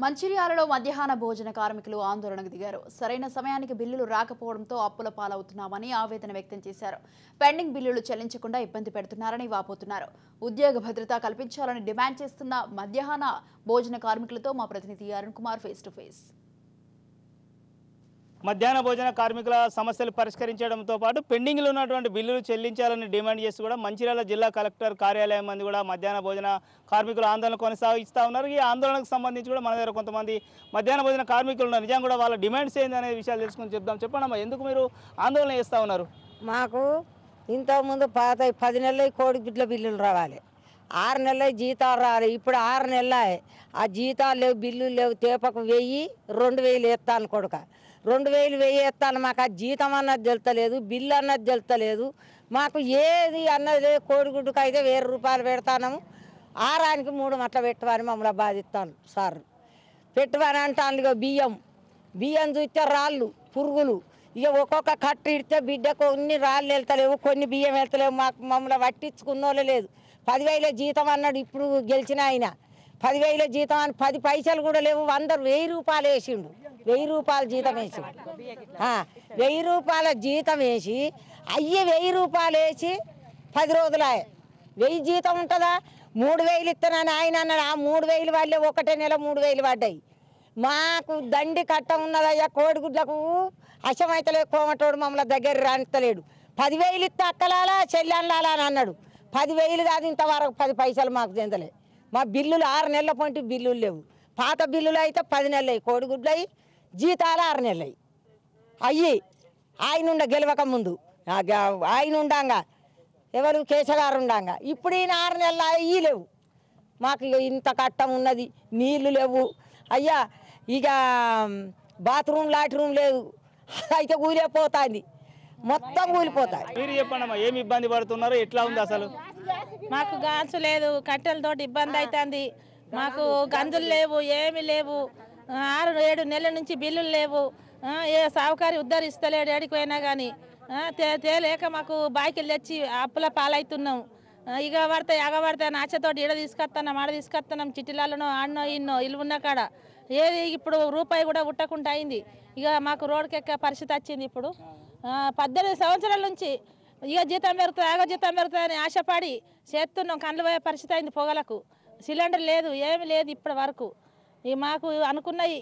మంచిర్యాలలో మధ్యాహ్న భోజన కార్మికులు ఆందోళనకు దిగారు. సరైన సమయానికి బిల్లులు రాకపోవడంతో అప్పుల పాలవుతున్నామని ఆవేదన వ్యక్తం చేశారు. పెండింగ్ బిల్లులు చెల్లించకుండా ఇబ్బంది పెడుతున్నారని వాపోతున్నారు. ఉద్యోగ భద్రత కల్పించాలని డిమాండ్ చేస్తున్న మధ్యాహ్న భోజన కార్మికులతో మా ప్రతినిధి Arun Kumar face to face. మధ్యాహ్న భోజన కార్మికుల సమస్యలు పరిష్కరించడంతో పాటు పెండింగ్లో ఉన్నటువంటి బిల్లులు చెల్లించాలని డిమాండ్ చేస్తూ కూడా మంచిర్యాల జిల్లా కలెక్టర్ కార్యాలయం మంది కూడా మధ్యాహ్న భోజన కార్మికుల ఆందోళన కొనసాగిస్తూ ఉన్నారు. ఈ ఆందోళనకు సంబంధించి కూడా మన దగ్గర కొంతమంది మధ్యాహ్న భోజన కార్మికులు ఉన్నారు. నిజంగా కూడా వాళ్ళ డిమాండ్స్ ఏంది అనే విషయాలు తెలుసుకొని చెప్దాం. చెప్పండి, ఎందుకు మీరు ఆందోళన చేస్తూ ఉన్నారు? మాకు ఇంతకుముందు 10 నెలలు కోడి గుడ్ల బిల్లులు రావాలి, 6 నెలలు జీతాలు రావాలి. ఇప్పుడు 6 నెలలే ఆ జీతాలు లేవు, బిల్లులు లేవు. తేపకు 1000, 2000 వేస్తాను కొడుక, 2000 వేస్తాను. మాకు ఆ జీతం అన్నది తెలుస్తలేదు, బిల్లు అన్నది తెలుస్తలేదు. మాకు ఏది అన్నది లేదు. కోడిగుడ్డుకు అయితే 1000 రూపాయలు పెడతాను, ఆరానికి 3 మట్ల పెట్టమని మమ్మల్ని బాధిస్తాను సార్. పెట్టమని అంటాను. ఇక బియ్యం చూస్తే రాళ్ళు పురుగులు. ఇక ఒక్కొక్క కట్టు ఇడితే బిడ్డకు కొన్ని రాళ్ళు వెళ్తలేవు, కొన్ని బియ్యం వెళ్తలేవు. మమ్మల్ని పట్టించుకున్నోళ్ళు లేదు. 10,000 జీతం అన్నాడు ఇప్పుడు గెలిచిన ఆయన. 10,000 జీతం అని 10 పైసలు కూడా లేవు. 1000 రూపాయలు వేసిండు, 1000 రూపాయల జీతం వేసి 1000 రూపాయల జీతం వేసి 1000 రూపాయలు వేసి 10 రోజులే 1000 జీతం ఉంటుందా? 3000 ఇస్తానని ఆయన అన్నాడు. ఆ 3000 వాళ్ళే ఒకటే నెల 3000 పడ్డాయి. మాకు దండి కట్ట ఉన్నదయ్యా. కోడిగుడ్లకు అశమైతలే, కోమటోడు మమ్మల్ని దగ్గర రానిస్తలేడు. 10,000 ఇస్తే అక్కలాలా చెల్లెళ్ళాలా అని అన్నాడు. 10,000 కాదు ఇంతవరకు 10 పైసలు మాకు చెందలే. మా బిల్లులు 6 నెలల పొంటి బిల్లులు లేవు. పాత బిల్లులు అయితే 10 నెలలు, కోడిగుడ్లు అయ్యి జీతాలు 6 నెలలు అయ్యి. ఆయన గెలవక ముందు ఆయన ఉండంగా, ఎవరు కేశగారు ఉండంగా. ఇప్పుడు ఈయన 6 నెలలు అయ్యి లేవు. మాకు ఇంత కట్టం ఉన్నది, నీళ్లు లేవు అయ్యా. ఇక బాత్రూమ్ లాట్రూమ్ లేదు, అయితే కూలిపోతుంది, మొత్తం కూలిపోతాయి. మీరు చెప్పండి, ఏమి ఇబ్బంది పడుతున్నారు, ఎట్లా ఉంది అసలు? మాకు గాన్సు లేదు, కట్టెలతో ఇబ్బంది అవుతుంది. మాకు గంజులు లేవు, ఏమి లేవు. 6-7 నెలల నుంచి బిల్లులు లేవు. ఏ సావుకారి ఉద్ధరిస్తలేడు ఏడికి పోయినా కానీ. తేలేక మాకు బాకీలు తెచ్చి అప్పుల పాలవుతున్నాం. ఇక పడతాయి అగబడతాయి నాచతోటి ఈడ తీసుకొస్తున్నాం, ఆడ తీసుకొస్తున్నాం. చిట్టిలాలను ఆడనో ఇన్నో ఇల్లు ఉన్న కాడ ఏది ఇప్పుడు రూపాయి కూడా ఉట్టకుండా అయింది. ఇక మాకు రోడ్డుకి ఎక్క పరిస్థితి వచ్చింది. ఇప్పుడు 18 సంవత్సరాల నుంచి ఇక జీతం పెరుగుతుంది, ఆగ జీతం పెరుగుతుంది అని ఆశపడి చేస్తున్నాం. కళ్ళు పోయే పరిస్థితి అయింది. పొగలకు సిలిండర్ లేదు, ఏమి లేదు ఇప్పటి వరకు. ఇక మాకు అనుకున్నవి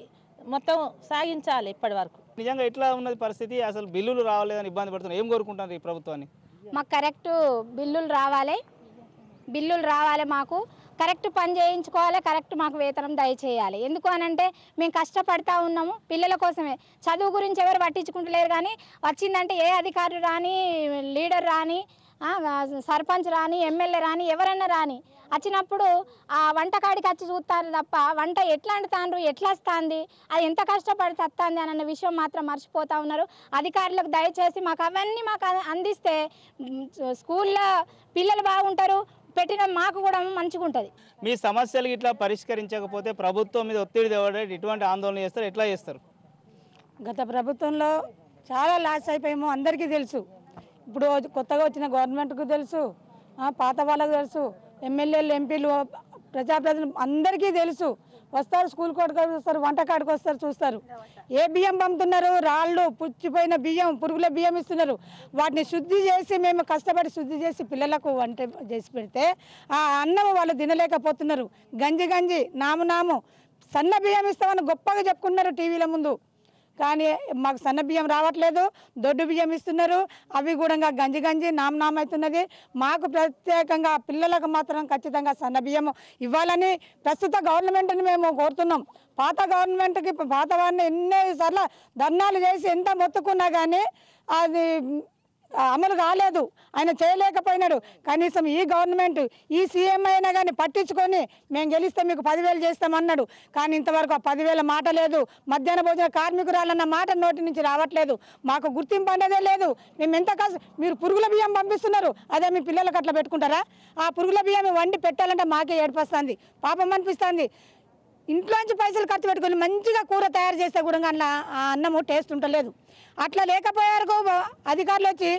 మొత్తం సాగించాలి ఇప్పటి వరకు. నిజంగా ఎట్లా ఉన్నది పరిస్థితి? అసలు బిల్లులు రావాలేదని ఇబ్బంది పడుతున్నారు. ఏం కోరుకుంటున్నారు ఈ ప్రభుత్వాన్ని? మాకు కరెక్ట్ బిల్లులు రావాలి, మాకు కరెక్ట్ పని చేయించుకోవాలి, కరెక్ట్ మాకు వేతనం దయచేయాలి. ఎందుకు అనంటే మేము కష్టపడతా ఉన్నాము పిల్లల కోసమే. చదువు గురించి ఎవరు పట్టించుకుంటలేరు. కానీ వచ్చిందంటే ఏ అధికారులు రాని, లీడర్ రాని, సర్పంచ్ రాని, ఎమ్మెల్యే రాని, ఎవరన్నా రాని వచ్చినప్పుడు ఆ వంటకాడికి వచ్చి చూస్తారు తప్ప వంట ఎట్లా వండుతాండ్రు, ఎట్లా వస్తుంది, అది ఎంత కష్టపడి వస్తుంది అన్న విషయం మాత్రం మర్చిపోతూ ఉన్నారు. అధికారులకు దయచేసి మాకు అవన్నీ అందిస్తే స్కూల్లో పిల్లలు బాగుంటారు, పెట్టిన మాకు కూడా మంచిగా ఉంటుంది. మీ సమస్యలు ఇట్లా పరిష్కరించకపోతే ప్రభుత్వం మీద ఒత్తిడి తేవడం, ఇటువంటి ఆందోళన చేస్తారు, ఎట్లా చేస్తారు? గత ప్రభుత్వంలో చాలా లాస్ అయిపోయాము, అందరికీ తెలుసు. ఇప్పుడు కొత్తగా వచ్చిన గవర్నమెంట్కు తెలుసు, పాత వాళ్ళకు తెలుసు, ఎమ్మెల్యేలు, ఎంపీలు, ప్రజాప్రతినిధులు అందరికీ తెలుసు. వస్తారు, స్కూల్ కోటకు వస్తారు, వంటకాడికి వస్తారు, చూస్తారు. ఏ బియ్యం పంపుతున్నారు? రాళ్ళు, పుచ్చిపోయిన బియ్యం, పురుగుల బియ్యం ఇస్తున్నారు. వాటిని శుద్ధి చేసి మేము కష్టపడి శుద్ధి చేసి పిల్లలకు వంట చేసి పెడితే ఆ అన్నం వాళ్ళు తినలేకపోతున్నారు. గంజి నాము సన్న బియ్యం ఇస్తామని గొప్పగా చెప్పుకున్నారు టీవీల ముందు. కానీ మాకు సన్న బియ్యం రావట్లేదు, దొడ్డు బియ్యం ఇస్తున్నారు. అవి కూడా గంజి నామ అవుతున్నది. మాకు ప్రత్యేకంగా పిల్లలకు మాత్రం ఖచ్చితంగా సన్న బియ్యం ఇవ్వాలని ప్రస్తుత గవర్నమెంట్ని మేము కోరుతున్నాం. పాత గవర్నమెంట్కి పాత వారిని ఎన్నిసార్లు ధర్నాలు చేసి ఎంత మొత్తుకున్నా కానీ అది అమలు కాలేదు, ఆయన చేయలేకపోయినాడు. కనీసం ఈ గవర్నమెంట్, ఈ సీఎం అయినా కానీ పట్టించుకొని మేము గెలిస్తే మీకు 10,000 చేస్తామన్నాడు. కానీ ఇంతవరకు ఆ 10,000 మాట లేదు. మధ్యాహ్న భోజన కార్మికురాలన్న మాట నోటి నుంచి రావట్లేదు. మాకు గుర్తింపు అనేదే లేదు. మేము ఎంత మీరు పురుగుల బియ్యం పంపిస్తున్నారు, అదే మీ పిల్లలకు అట్లా పెట్టుకుంటారా? ఆ పురుగుల బియ్యం వండి పెట్టాలంటే మాకే ఏడిపస్తుంది, పాపం అనిపిస్తుంది. ఇంట్లోంచి పైసలు ఖర్చు పెట్టుకొని మంచిగా కూర తయారు చేస్తే కూడా అట్లా ఆ అన్నము టేస్ట్ ఉండలేదు. అట్లా లేకపోయారు. అధికారులు వచ్చి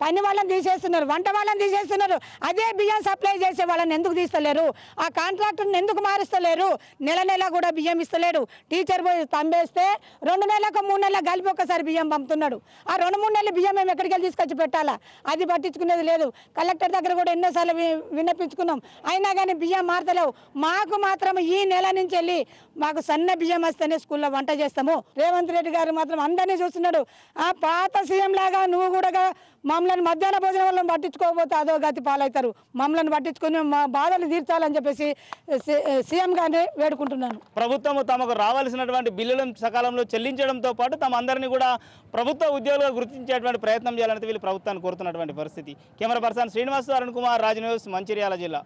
పని వాళ్ళని తీసేస్తున్నారు, వంట వాళ్ళని తీసేస్తున్నారు. అదే బియ్యం సప్లై చేసే వాళ్ళని ఎందుకు తీస్తలేరు? ఆ కాంట్రాక్టర్ని ఎందుకు మారుస్తలేరు? నెల నెల కూడా బియ్యం ఇస్తలేడు. టీచర్ పోయి తంబేస్తే 2 నెలలకు 3 నెలలకు కలిపి ఒకసారి బియ్యం పంపుతున్నాడు. ఆ 2-3 నెలలు బియ్యం మేము ఎక్కడికి వెళ్ళి తీసుకొచ్చి పెట్టాలా? అది పట్టించుకునేది లేదు. కలెక్టర్ దగ్గర కూడా ఎన్నోసార్లు విన్నపించుకున్నాం, అయినా కానీ బియ్యం మారతలేవు. మాకు మాత్రం ఈ నెల నుంచి వెళ్ళి మాకు సన్న బియ్యం వస్తేనే స్కూల్లో వంట చేస్తాము. రేవంత్ రెడ్డి గారు మాత్రం అందరినీ చూస్తున్నాడు. ఆ పాత సీఎం లాగా నువ్వు కూడా మమ్మల్ని మధ్యాహ్న భోజనం వాళ్ళని పట్టించుకోకపోతే అదో గతి పాలవుతారు. మమ్మల్ని పట్టించుకొని మా బాధలు తీర్చాలని చెప్పేసి సీఎం గారిని వేడుకుంటున్నాను. ప్రభుత్వం తమకు రావాల్సినటువంటి బిల్లులను సకాలంలో చెల్లించడంతో పాటు తమ అందరినీ కూడా ప్రభుత్వ ఉద్యోగులుగా గుర్తించేటువంటి ప్రయత్నం చేయాలని వీళ్ళు ప్రభుత్వాన్ని కోరుతున్నటువంటి పరిస్థితి. Camera person Srinivas, Arun Kumar, Raj news, Mancherial జిల్లా.